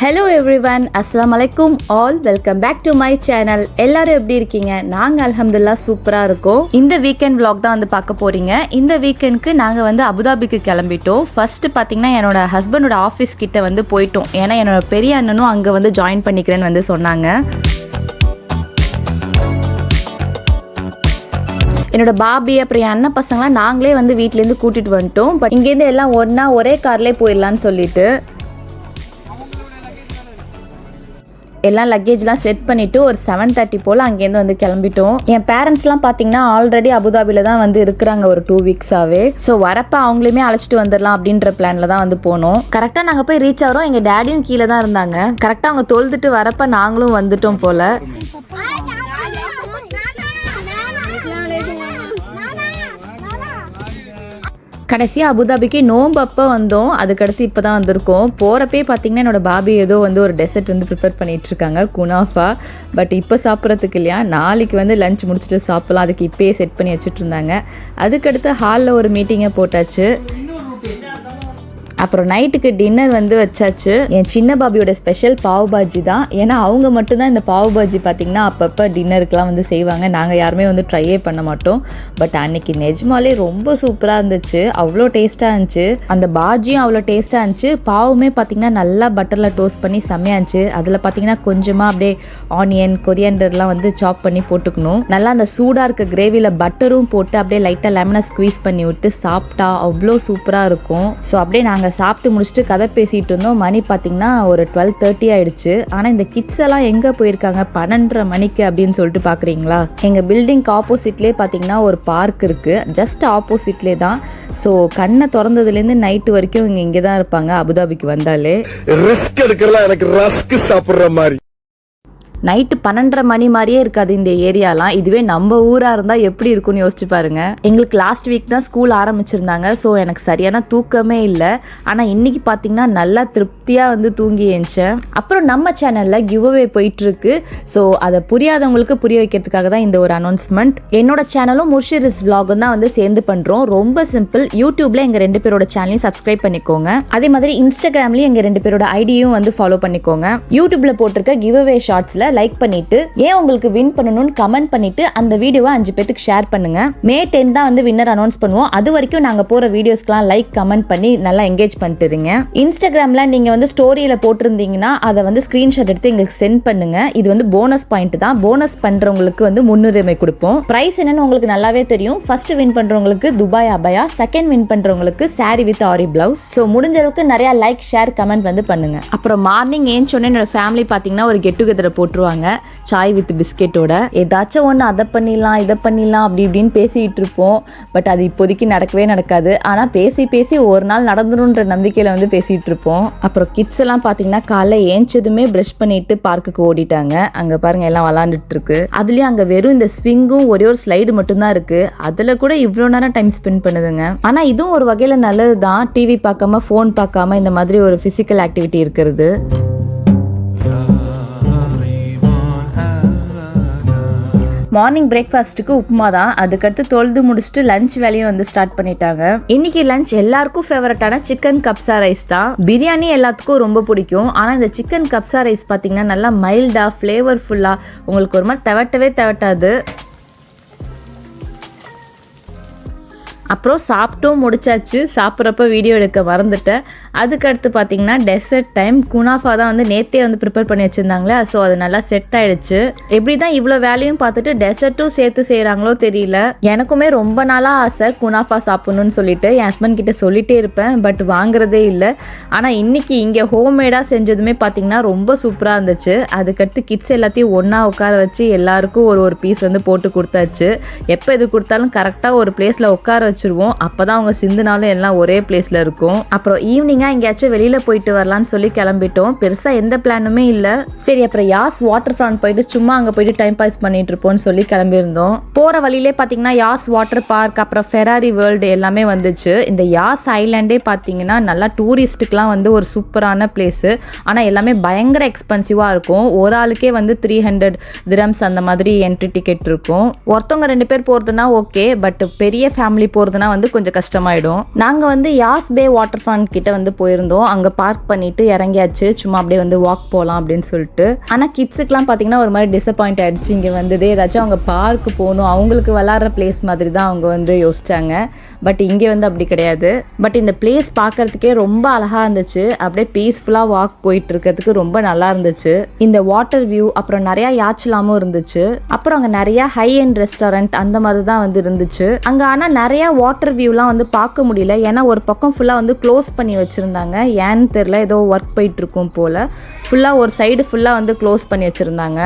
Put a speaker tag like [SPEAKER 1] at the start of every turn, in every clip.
[SPEAKER 1] Hello everyone, Assalamualaikum all, welcome back to my channel. எல்லாரும் எப்படி இருக்கீங்க? நாங்க அல்ஹம்துலில்லாஹ் சூப்பரா இருக்கோம். இந்த வீக்கெண்ட் vlog தான் வந்து பார்க்க போறீங்க. இந்த வீக்கெண்டுக்கு நாங்க வந்து அபுதாபிக்கு கிளம்பிட்டோம். ஃபர்ஸ்ட் பாத்தீங்கன்னா என்னோட ஹஸ்பண்டோட ஆஃபீஸ் கிட்ட வந்து போயிட்டோம். ஏன்னா என்னோட பெரிய அண்ணனும் அங்க வந்து ஜாயின் பண்ணிக்கிறேன்னு வந்து சொன்னாங்க. என்னோட பாபி அப்புறம் என் அண்ணன் பசங்களாம் நாங்களே வந்து வீட்டிலேருந்து கூட்டிட்டு வந்துட்டோம். பட் இங்கேருந்து எல்லாம் ஒன்றா ஒரே கார்லேயே போயிடலான்னு சொல்லிட்டு எல்லாம் லக்கேஜ்லாம் செட் பண்ணிவிட்டு ஒரு 7:30 போல் அங்கேருந்து வந்து கிளம்பிட்டோம். என் பேரண்ட்ஸ்லாம் பார்த்தீங்கன்னா ஆல்ரெடி அபுதாபியில் தான் வந்து இருக்கிறாங்க ஒரு 2 வீக்ஸாகவே. ஸோ வரப்போ அவங்களையுமே அழைச்சிட்டு வந்துடலாம் அப்படின்ற பிளானில் தான் வந்து போனோம். கரெக்டாக நாங்கள் போய் ரீச் ஆகிறோம். எங்கள் டேடியும் கீழே தான் இருந்தாங்க. கரெக்டாக அவங்க தொழுதுட்டு வரப்போ நாங்களும் வந்துட்டோம் போல். கடைசியாக அபுதாபிக்கு நோம்பு அப்போ வந்தோம். அதுக்கடுத்து இப்போ தான் வந்திருக்கோம். போகிறப்பே பார்த்தீங்கன்னா என்னோட பாபி ஏதோ வந்து ஒரு டெசர்ட் வந்து ப்ரிப்பேர் பண்ணிகிட்ருக்காங்க, குனாஃபா. பட் இப்போ சாப்பிட்றதுக்கு இல்லையா, நாளைக்கு வந்து லஞ்ச் முடிச்சுட்டு சாப்பிட்லாம், அதுக்கு இப்போயே செட் பண்ணி வச்சுட்டு இருந்தாங்க. அதுக்கடுத்து ஹாலில் ஒரு மீட்டிங்கை போட்டாச்சு. அப்புறம் நைட்டுக்கு டின்னர் வந்து வச்சாச்சு. என் சின்ன பாபியோட ஸ்பெஷல் பாவ் பாஜி தான். ஏன்னா அவங்க மட்டும்தான் இந்த பாவ் பாஜி பார்த்திங்கன்னா அப்பப்போ டின்னருக்குலாம் வந்து செய்வாங்க. நாங்கள் யாருமே வந்து ட்ரையே பண்ண மாட்டோம். பட் அன்னைக்கு நெஜ்மாலே ரொம்ப சூப்பராக இருந்துச்சு. அவ்வளோ டேஸ்ட்டாக இருந்துச்சு. அந்த பாஜியும் அவ்வளோ டேஸ்ட்டாக இருந்துச்சு. பாவுமே பார்த்திங்கன்னா நல்லா பட்டரில் டோஸ்ட் பண்ணி செம்மையாக இருந்துச்சு. அதில் பார்த்திங்கன்னா கொஞ்சமாக அப்படியே ஆனியன் கொரியாண்டர்லாம் வந்து சாப் பண்ணி போட்டுக்கணும். நல்லா அந்த சூடாக இருக்க கிரேவியில் பட்டரும் போட்டு அப்படியே லைட்டாக லெமனை ஸ்குவீஸ் பண்ணி விட்டு சாப்பிட்டா அவ்வளோ சூப்பராக இருக்கும். ஸோ அப்படியே நாங்கள் சாப்பிட்டு முடிச்சுட்டு கதை பேசிகிட்டு இருந்தோம். மணி பார்த்திங்கன்னா ஒரு 12:30 ஆயிடுச்சு. ஆனால் இந்த கிட்ஸ் எல்லாம் எங்கே போயிருக்காங்க 12:30 மணிக்கு அப்படின்னு சொல்லிட்டு பார்க்குறீங்களா? எங்கள் பில்டிங்க்கு ஆப்போசிட்லேயே பார்த்திங்கன்னா ஒரு பார்க் இருக்குது. ஜஸ்ட் ஆப்போசிட்லேயே தான். ஸோ கண்ணை திறந்ததுலேருந்து நைட்டு வரைக்கும் இங்கே தான் இருப்பாங்க. அபுதாபிக்கு வந்தாலே
[SPEAKER 2] ரிஸ்க் எடுக்கலாம். எனக்கு ரஸ்க் சாப்பிட்ற மாதிரி
[SPEAKER 1] நைட்டு 12:30 மணி மாதிரியே இருக்காது இந்த ஏரியாலாம். இதுவே நம்ம ஊராக இருந்தால் எப்படி இருக்குன்னு யோசிச்சு பாருங்க. எங்களுக்கு லாஸ்ட் வீக் தான் ஸ்கூல் ஆரம்பிச்சிருந்தாங்க. ஸோ எனக்கு சரியான தூக்கமே இல்லை. ஆனால் இன்னைக்கு பார்த்தீங்கன்னா நல்லா திருப்தியாக வந்து தூங்கி ஏஞ்சேன். அப்புறம் நம்ம சேனலில் கிவ் அவே போயிட்டுருக்கு. ஸோ அதை புரியாதவங்களுக்கு புரிய வைக்கிறதுக்காக தான் இந்த ஒரு அனௌன்ஸ்மெண்ட். என்னோட சேனலும் முர்ஷிரிஸ் vlogகும் தான் வந்து சேர்ந்து பண்ணுறோம். ரொம்ப சிம்பிள். யூடியூப்ல எங்கள் 2 பேரோட சேனலையும் சப்ஸ்கிரைப் பண்ணிக்கோங்க. அதே மாதிரி இன்ஸ்டாகிராம்லேயும் எங்கள் 2 பேரோட ஐடியும் வந்து ஃபாலோ பண்ணிக்கோங்க. யூடியூப்ல போட்டிருக்க கிவ் அவே ஷார்ட்ஸில் லைக் பண்ணிட்டு ஏன் உங்களுக்கு வின் பண்ணணும்னு கமெண்ட் பண்ணிட்டு அந்த வீடியோவை 5 பேருக்கு ஷேர் பண்ணுங்க. May 10 தான் வந்து வின்னர் அனௌன்ஸ் பண்ணுவோம். அது வரைக்கும் நாங்க போற வீடியோஸ்க்குலாம் லைக் கமெண்ட் பண்ணி நல்லா என்கேஜ் பண்ணிட்டு இருங்க. இன்ஸ்டாகிராம்ல நீங்க வந்து ஸ்டோரியில போட்டிருந்தீங்கன்னா அதை வந்து ஸ்கிரீன்ஷாட் எடுத்து எங்களுக்கு சென்ட் பண்ணுங்க. இது வந்து போனஸ் பாயிண்ட் தான். போனஸ் பண்றவங்களுக்கு வந்து முன்னுரிமை கொடுப்போம். பிரைஸ் என்னன்னு உங்களுக்கு நல்லாவே தெரியும். ஃபர்ஸ்ட் வின் பண்றவங்களுக்கு துபாய் அபயா, செகண்ட் வின் பண்றவங்களுக்கு sorry with aari blouse. So முடிஞ்ச அளவுக்கு நிறைய லைக் ஷேர் கமெண்ட் வந்து பண்ணுங்க. அப்புறம் மார்னிங் ஏன் சொன்னேன், என்னோட ஃபேமிலி பாத்தீங்கன்னா ஒரு கெட் டுகெதரை போட்டுருவாங்க சாய் வித் பிஸ்கெட்டோட. ஏதாச்சும் ஒன்று அதை பண்ணிடலாம் இதை பண்ணிடலாம் அப்படி இப்படின்னு பேசிகிட்டு இருப்போம். பட் அது இப்போதைக்கு நடக்கவே நடக்காது. ஆனால் பேசி பேசி ஒரு நாள் நடந்துருன்ற நம்பிக்கையில் வந்து பேசிகிட்டு இருப்போம். அப்புறம் கிட்ஸ் எல்லாம் பார்த்தீங்கன்னா காலைல ஏஞ்சதுமே ப்ரஷ் பண்ணிட்டு பார்க்குக்கு ஓடிட்டாங்க. அங்கே பாருங்க எல்லாம் விளாண்டுட்டு இருக்கு. அதுலேயும் அங்கே வெறும் இந்த ஸ்விங்கும் ஒரே ஒரு ஸ்லைடு மட்டும்தான் இருக்கு. அதில் கூட இவ்வளோ நேரம் டைம் ஸ்பெண்ட் பண்ணுதுங்க. ஆனால் இதுவும் ஒரு வகையில் நல்லது தான். டிவி பார்க்காம ஃபோன் பார்க்காம இந்த மாதிரி ஒரு ஃபிசிக்கல் ஆக்டிவிட்டி இருக்கிறது. மார்னிங் பிரேக்ஃபாஸ்ட்டுக்கு உப்புமா தான். அதுக்கடுத்து தொழுது முடிச்சுட்டு லஞ்ச் வேலையும் வந்து ஸ்டார்ட் பண்ணிட்டாங்க. இன்னைக்கு லஞ்ச் எல்லாருக்கும் ஃபேவரட்டான சிக்கன் கப்சா ரைஸ் தான். பிரியாணி எல்லாத்துக்கும் ரொம்ப பிடிக்கும். ஆனால் இந்த சிக்கன் கப்சா ரைஸ் பார்த்தீங்கன்னா நல்லா மைல்டாக ஃப்ளேவர்ஃபுல்லாக உங்களுக்கு ஒரு மாதிரி தவட்டவே. அப்புறம் சாப்பிட்டும் முடிச்சாச்சு. சாப்பிட்றப்ப வீடியோ எடுக்க மறந்துட்டேன். அதுக்கடுத்து பார்த்தீங்கன்னா டெசர்ட் டைம். குனாஃபா தான் வந்து நேற்றே வந்து ப்ரிப்பேர் பண்ணி வச்சுருந்தாங்களே. ஸோ அது நல்லா செட் ஆகிடுச்சு. எப்படி தான் இவ்வளோ வேலையும் பார்த்துட்டு டெசர்ட்டும் சேர்த்து செய்கிறாங்களோ தெரியல. எனக்குமே ரொம்ப நாளாக ஆசை குனாஃபா சாப்பிட்ணுன்னு சொல்லிட்டு என் ஹஸ்பண்ட் கிட்ட சொல்லிகிட்டே இருப்பேன். பட் வாங்குறதே இல்லை. ஆனால் இன்னைக்கு இங்கே ஹோம்மேடாக செஞ்சதுமே பார்த்தீங்கன்னா ரொம்ப சூப்பராக இருந்துச்சு. அதுக்கடுத்து கிட்ஸ் எல்லாத்தையும் ஒன்றா உட்கார வச்சு எல்லாருக்கும் ஒரு பீஸ் வந்து போட்டு கொடுத்தாச்சு. எப்போ இது கொடுத்தாலும் கரெக்டாக ஒரு பிளேஸில் உட்கார வச்சிருவோம். அப்பதான் அவங்க சிந்துனாலும் எல்லாம் ஒரே பிளேஸ்ல இருக்கும். அப்புறம் ஈவினிங்கா எங்கேயாச்சும் வெளியில போயிட்டு வரலாம்னு சொல்லி கிளம்பிட்டோம். பெருசா எந்த பிளானுமே இல்ல. சரி அப்புறம் யாஸ் வாட்டர் ஃப்ரண்ட் போயிட்டு சும்மா அங்க போயிட்டு டைம் பாஸ் பண்ணிட்டு இருப்போம்னு சொல்லி கிளம்பி இருந்தோம். போற வழியிலே பாத்தீங்கன்னா யாஸ் வாட்டர் பார்க் அப்புறம் ஃபெராரி வேர்ல்டு எல்லாமே வந்துச்சு. இந்த யாஸ் ஐலாண்டே பாத்தீங்கன்னா நல்லா டூரிஸ்டுக்குலாம் வந்து ஒரு சூப்பரான பிளேஸ். ஆனா எல்லாமே பயங்கர எக்ஸ்பென்சிவா இருக்கும். ஒரு ஆளுக்கே வந்து 300 dirhams அந்த மாதிரி என்ட்ரி டிக்கெட் இருக்கும். ஒருத்தவங்க 2 பேர் போறதுன்னா ஓகே. பட் பெரிய ஃபேமிலி போற போகிறதுனா வந்து கொஞ்சம் கஷ்டமாயிடும். நாங்கள் வந்து யாஸ் பே வாட்டர் ஃபான் கிட்ட வந்து போயிருந்தோம். அங்கே பார்க் பண்ணிட்டு இறங்கியாச்சு, சும்மா அப்படியே வந்து வாக் போகலாம் அப்படின்னு சொல்லிட்டு. ஆனால் கிட்ஸுக்குலாம் பார்த்தீங்கன்னா ஒரு மாதிரி டிசப்பாயிண்ட் ஆகிடுச்சு. இங்கே வந்ததே ஏதாச்சும் அவங்க பார்க்கு போகணும், அவங்களுக்கு விளாட்ற பிளேஸ் மாதிரி தான் அவங்க வந்து யோசிச்சாங்க. பட் இங்கே வந்து அப்படி கிடையாது. பட் இந்த பிளேஸ் பார்க்கறதுக்கே ரொம்ப அழகாக இருந்துச்சு. அப்படியே பீஸ்ஃபுல்லாக வாக் போயிட்டு இருக்கிறதுக்கு ரொம்ப நல்லா இருந்துச்சு. இந்த வாட்டர் வியூ, அப்புறம் நிறையா யாச்சலாமும் இருந்துச்சு. அப்புறம் அங்கே நிறையா ஹை எண்ட் ரெஸ்டாரண்ட் அந்த மாதிரி தான் வந்து இருந்துச்சு அங்கே. ஆனால் நிறையா வாட்டர் வியூலாம் வந்து பார்க்க முடியல, ஏன்னா ஒரு பக்கம் ஃபுல்லாக வந்து க்ளோஸ் பண்ணி வச்சுருந்தாங்க. ஏன்னு தெரில, ஏதோ ஒர்க் போயிட்டு இருக்கும் போல். ஃபுல்லாக ஒரு சைடு ஃபுல்லாக வந்து க்ளோஸ் பண்ணி வச்சுருந்தாங்க.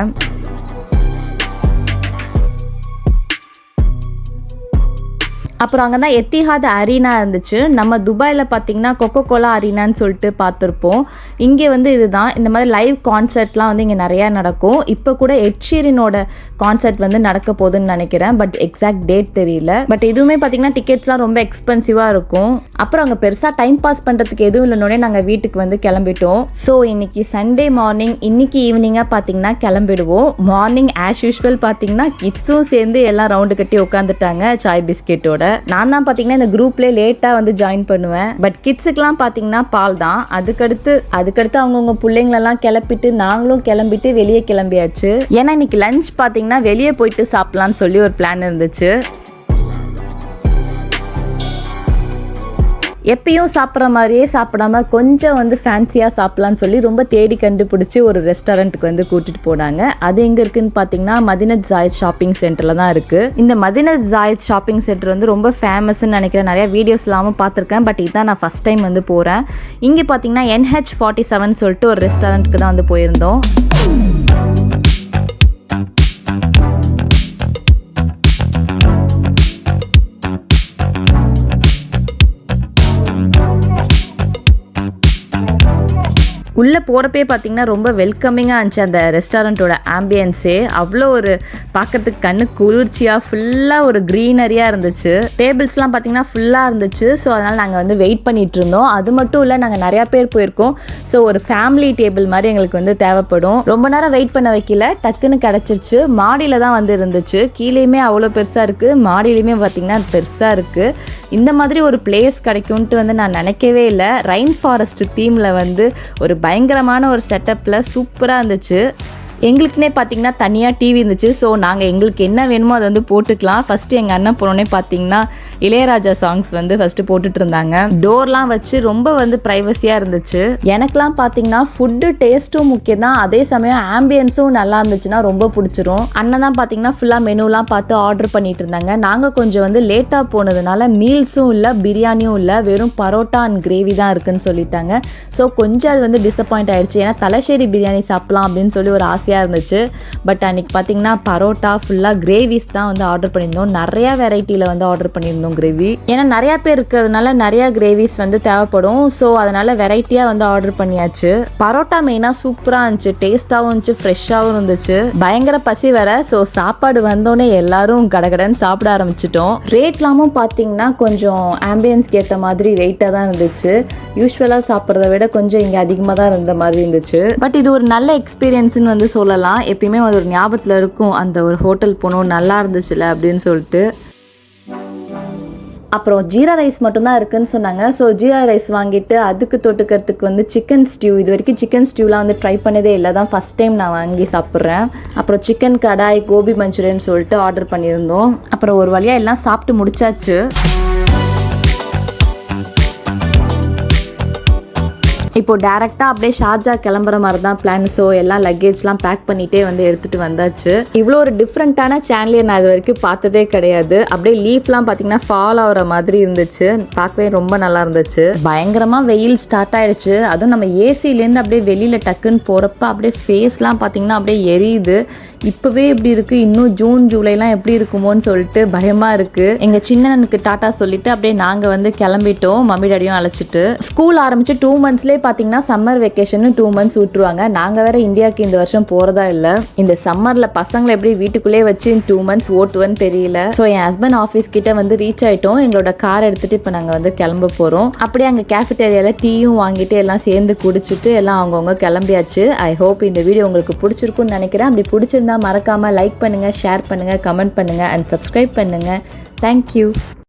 [SPEAKER 1] அப்புறம் அங்கே தான் எத்திஹாத் அரீனா இருந்துச்சு. நம்ம துபாயில் பார்த்திங்கன்னா கொக்கோ கோலா அரீனான்னு சொல்லிட்டு பார்த்துருப்போம். இங்கே வந்து இதுதான். இந்த மாதிரி லைவ் கான்சர்ட்லாம் வந்து இங்கே நிறையா நடக்கும். இப்போ கூட எட் ஷீரனோட கான்சர்ட் வந்து நடக்க போகுதுன்னு நினைக்கிறேன். பட் எக்ஸாக்ட் டேட் தெரியல. பட் இதுவுமே பார்த்திங்கன்னா டிக்கெட்ஸ்லாம் ரொம்ப எக்ஸ்பென்சிவாக இருக்கும். அப்புறம் அங்கே பெருசாக டைம் பாஸ் பண்ணுறதுக்கு எதுவும் இல்லைனோடனே நாங்கள் வீட்டுக்கு வந்து கிளம்பிட்டோம். ஸோ இன்றைக்கி சண்டே மார்னிங், இன்றைக்கி ஈவினிங்காக பார்த்திங்கன்னா கிளம்பிடுவோம். மார்னிங் ஆஸ் யூஷுவல் பார்த்திங்கன்னா கிட்ஸும் சேர்ந்து எல்லாம் ரவுண்டு கட்டி உட்காந்துட்டாங்க சாய் பிஸ்கெட்டோட. நான் தான் பார்த்தீங்கன்னா இந்த குரூப்லேயே லேட்டாக வந்து ஜாயின் பண்ணுவேன். பட் கிட்ஸுக்கெலாம் பார்த்தீங்கன்னா பால் தான். அதுக்கடுத்து அவங்கவுங்க பிள்ளைங்களெல்லாம் கிளப்பிட்டு நாங்களும் கிளம்பிட்டு வெளியே கிளம்பியாச்சு. ஏன்னா இன்னைக்கு லஞ்ச் பார்த்தீங்கன்னா வெளியே போயிட்டு சாப்பிட்லான்னு சொல்லி ஒரு பிளான் இருந்துச்சு. எப்பயும் சாப்பிட்ற மாதிரியே சாப்பிடாம கொஞ்சம் வந்து ஃபேன்சியாக சாப்பிட்லான்னு சொல்லி ரொம்ப தேடி கண்டுபிடிச்சி ஒரு ரெஸ்டாரண்ட்டுக்கு வந்து கூட்டிகிட்டு போனாங்க. அது எங்கே இருக்குதுன்னு பார்த்தீங்கன்னா மதினத் ஜாயத் ஷாப்பிங் சென்டரில் தான் இருக்குது. இந்த மதினத் ஜாயத் ஷாப்பிங் சென்டர் வந்து ரொம்ப ஃபேமஸ்ன்னு நினைக்கிறேன். நிறையா வீடியோஸ் இல்லாமல் பார்த்துருக்கேன். பட் இதுதான் நான் ஃபஸ்ட் டைம் வந்து போகிறேன். இங்கே பார்த்தீங்கன்னா NH47 சொல்லிட்டு ஒரு ரெஸ்டாரண்ட்டுக்கு தான் வந்து போயிருந்தோம். உள்ளே போகிறப்பே பார்த்தீங்கன்னா ரொம்ப வெல்கமிங்காக இருந்துச்சு அந்த ரெஸ்டாரண்ட்டோட ஆம்பியன்ஸே. அவ்வளோ ஒரு பார்க்கறதுக்கு கண்ணு குளிர்ச்சியாக ஃபுல்லாக ஒரு க்ரீனரியாக இருந்துச்சு. டேபிள்ஸ்லாம் பார்த்தீங்கன்னா ஃபுல்லாக இருந்துச்சு. ஸோ அதனால் நாங்கள் வந்து வெயிட் பண்ணிகிட்டு இருந்தோம். அது மட்டும் இல்லை, நாங்கள் நிறையா பேர் போயிருக்கோம். ஸோ ஒரு ஃபேமிலி டேபிள் மாதிரி எங்களுக்கு வந்து தேவைப்படும். ரொம்ப நேரம் வெயிட் பண்ண வைக்கல, டக்குன்னு கிடச்சிருச்சு. மாடியில் தான் வந்து இருந்துச்சு. கீழேயுமே அவ்வளோ பெருசாக இருக்குது, மாடியிலையுமே பார்த்திங்கன்னா பெருசாக இருக்குது. இந்த மாதிரி ஒரு பிளேஸ் கிடைக்கும்ன்ட்டு வந்து நான் நினைக்கவே இல்லை. ரெயின் ஃபாரஸ்ட் தீமில் வந்து ஒரு பயங்கரமான ஒரு செட்டப்பில் சூப்பராக இருந்துச்சு. எங்களுக்குனே பார்த்தீங்கன்னா தனியாக டிவி இருந்துச்சு. ஸோ நாங்கள் எங்களுக்கு என்ன வேணுமோ அதை வந்து போட்டுக்கலாம். ஃபஸ்ட்டு எங்கள் அண்ணன் போனோடனே பார்த்தீங்கன்னா இளையராஜா சாங்ஸ் வந்து ஃபஸ்ட்டு போட்டுட்டு இருந்தாங்க. டோர்லாம் வச்சு ரொம்ப வந்து ப்ரைவசியாக இருந்துச்சு. எனக்குலாம் பார்த்தீங்கன்னா ஃபுட்டு டேஸ்ட்டும் முக்கியம் தான், அதே சமயம் ஆம்பியன்ஸும் நல்லா இருந்துச்சுன்னா ரொம்ப பிடிச்சிரும். அண்ணன் தான் பார்த்தீங்கன்னா ஃபுல்லாக மெனுலாம் பார்த்து ஆர்டர் பண்ணிட்டு இருந்தாங்க. நாங்கள் கொஞ்சம் வந்து லேட்டாக போனதுனால மீல்ஸும் இல்லை, பிரியாணியும் இல்லை, வெறும் பரோட்டா அண்ட் கிரேவி தான் இருக்குன்னு சொல்லிட்டாங்க. ஸோ கொஞ்சம் அது வந்து டிசப்பாயிண்ட் ஆகிடுச்சு. ஏன்னா தலശ്ശേരി பிரியாணி சாப்பிட்லாம் அப்படின்னு சொல்லி ஒரு ஆசை இருந்துச்சு. பட் அன்னைக்கு பார்த்தீங்கன்னா பரோட்டா ஃபுல்லாக கிரேவிஸ் தான் வந்து ஆர்டர் பண்ணியிருந்தோம். நிறையா வெரைட்டியில் வந்து ஆர்டர் பண்ணியிருந்தோம் கிரேவி. ஏன்னா நிறையா பேர் இருக்கிறதுனால நிறையா கிரேவிஸ் வந்து தேவைப்படும். ஸோ அதனால் வெரைட்டியாக வந்து ஆர்டர் பண்ணியாச்சு. பரோட்டா மெயினாக சூப்பராக இருந்துச்சு, டேஸ்ட்டாகவும் இருந்துச்சு, ஃப்ரெஷ்ஷாகவும் இருந்துச்சு. பயங்கர பசி வேற. ஸோ சாப்பாடு வந்தோடனே எல்லாரும் கடகடன்னு சாப்பிட ஆரம்பிச்சிட்டோம். ரேட்லாமும் பார்த்தீங்கன்னா கொஞ்சம் ஆம்பியன்ஸ்க்கு ஏற்ற மாதிரி வெயிட்டாக தான் இருந்துச்சு. யூஸ்வலாக சாப்பிட்றத விட கொஞ்சம் இங்கே அதிகமாக தான் இருந்த மாதிரி இருந்துச்சு. பட் இது ஒரு நல்ல எக்ஸ்பீரியன்ஸ்னு வந்து சொல்லலாம். எப்பயுமே அது ஒரு ஞாபகத்தில் இருக்கும், அந்த ஒரு ஹோட்டல் போனோம் நல்லா இருந்துச்சுல அப்படின்னு சொல்லிட்டு. அப்புறம் ஜீரா ரைஸ் மட்டும்தான் இருக்குன்னு சொன்னாங்க. ஸோ ஜீரா ரைஸ் வாங்கிட்டு அதுக்கு தொட்டுக்கிறதுக்கு வந்து சிக்கன் ஸ்டியூ, இது வரைக்கும் சிக்கன் ஸ்டியூலாம் வந்து ட்ரை பண்ணதே இல்லை, தான் ஃபஸ்ட் டைம் நான் வாங்கி சாப்பிட்றேன். அப்புறம் சிக்கன் கடாய், கோபி மஞ்சூரியன் சொல்லிட்டு ஆர்டர் பண்ணியிருந்தோம். அப்புறம் ஒரு வழியாக எல்லாம் சாப்பிட்டு முடிச்சாச்சு. இப்போ டேரெக்டாக அப்படியே ஷார்ஜா கிளம்புற மாதிரி தான் பிளான். ஸோ எல்லாம் லக்கேஜ்லாம் பேக் பண்ணிகிட்டே வந்து எடுத்துகிட்டு வந்தாச்சு. இவ்வளோ ஒரு டிஃப்ரெண்ட்டான சேனலே நான் இது வரைக்கும் பார்த்ததே கிடையாது. அப்படியே லீஃப்லாம் பார்த்தீங்கன்னா ஃபால் ஆகிற மாதிரி இருந்துச்சு, பார்க்கவே ரொம்ப நல்லா இருந்துச்சு. பயங்கரமாக வெயில் ஸ்டார்ட் ஆகிடுச்சு. அதுவும் நம்ம ஏசிலேருந்து அப்படியே வெளியில் டக்குன்னு போகிறப்ப அப்படியே ஃபேஸ்லாம் பார்த்தீங்கன்னா அப்படியே எரியுது. இப்போவே இப்படி இருக்குது, இன்னும் ஜூன் ஜூலைலாம் எப்படி இருக்குமோன்னு சொல்லிட்டு பயமாக இருக்குது. எங்கள் சின்னனுக்கு டாட்டா சொல்லிவிட்டு அப்படியே நாங்கள் வந்து கிளம்பிட்டோம், மம்மி டாடியும் அழைச்சிட்டு. ஸ்கூல் ஆரம்பித்து 2 monthsலேயே பார்த்தீங்கன்னா சம்மர் வெக்கேஷன் 2 months விட்டுருவாங்க. நாங்கள் வேறு இந்தியாவுக்கு இந்த வருஷம் போகிறதா இல்லை. இந்த சம்மரில் பசங்களை எப்படி வீட்டுக்குள்ளேயே வச்சு 2 months ஓட்டுவேன்னு தெரியல. ஸோ என் ஹஸ்பண்ட் ஆஃபீஸ் கிட்ட வந்து ரீச் ஆகிட்டோம். எங்களோட கார் எடுத்துகிட்டு இப்போ நாங்கள் வந்து கிளம்ப போகிறோம். அப்படியே அங்கே கேஃபிட்டேரியாவில் டீயும் வாங்கிட்டு எல்லாம் சேர்ந்து குடிச்சிட்டு எல்லாம் அவங்கவுங்க கிளம்பியாச்சு. ஐ ஹோப் இந்த வீடியோ உங்களுக்கு பிடிச்சிருக்குன்னு நினைக்கிறேன். அப்படி பிடிச்சிருந்தா மறக்காமல் லைக் பண்ணுங்கள், ஷேர் பண்ணுங்கள், கமெண்ட் பண்ணுங்கள் அண்ட் சப்ஸ்கிரைப் பண்ணுங்கள். தேங்க்யூ.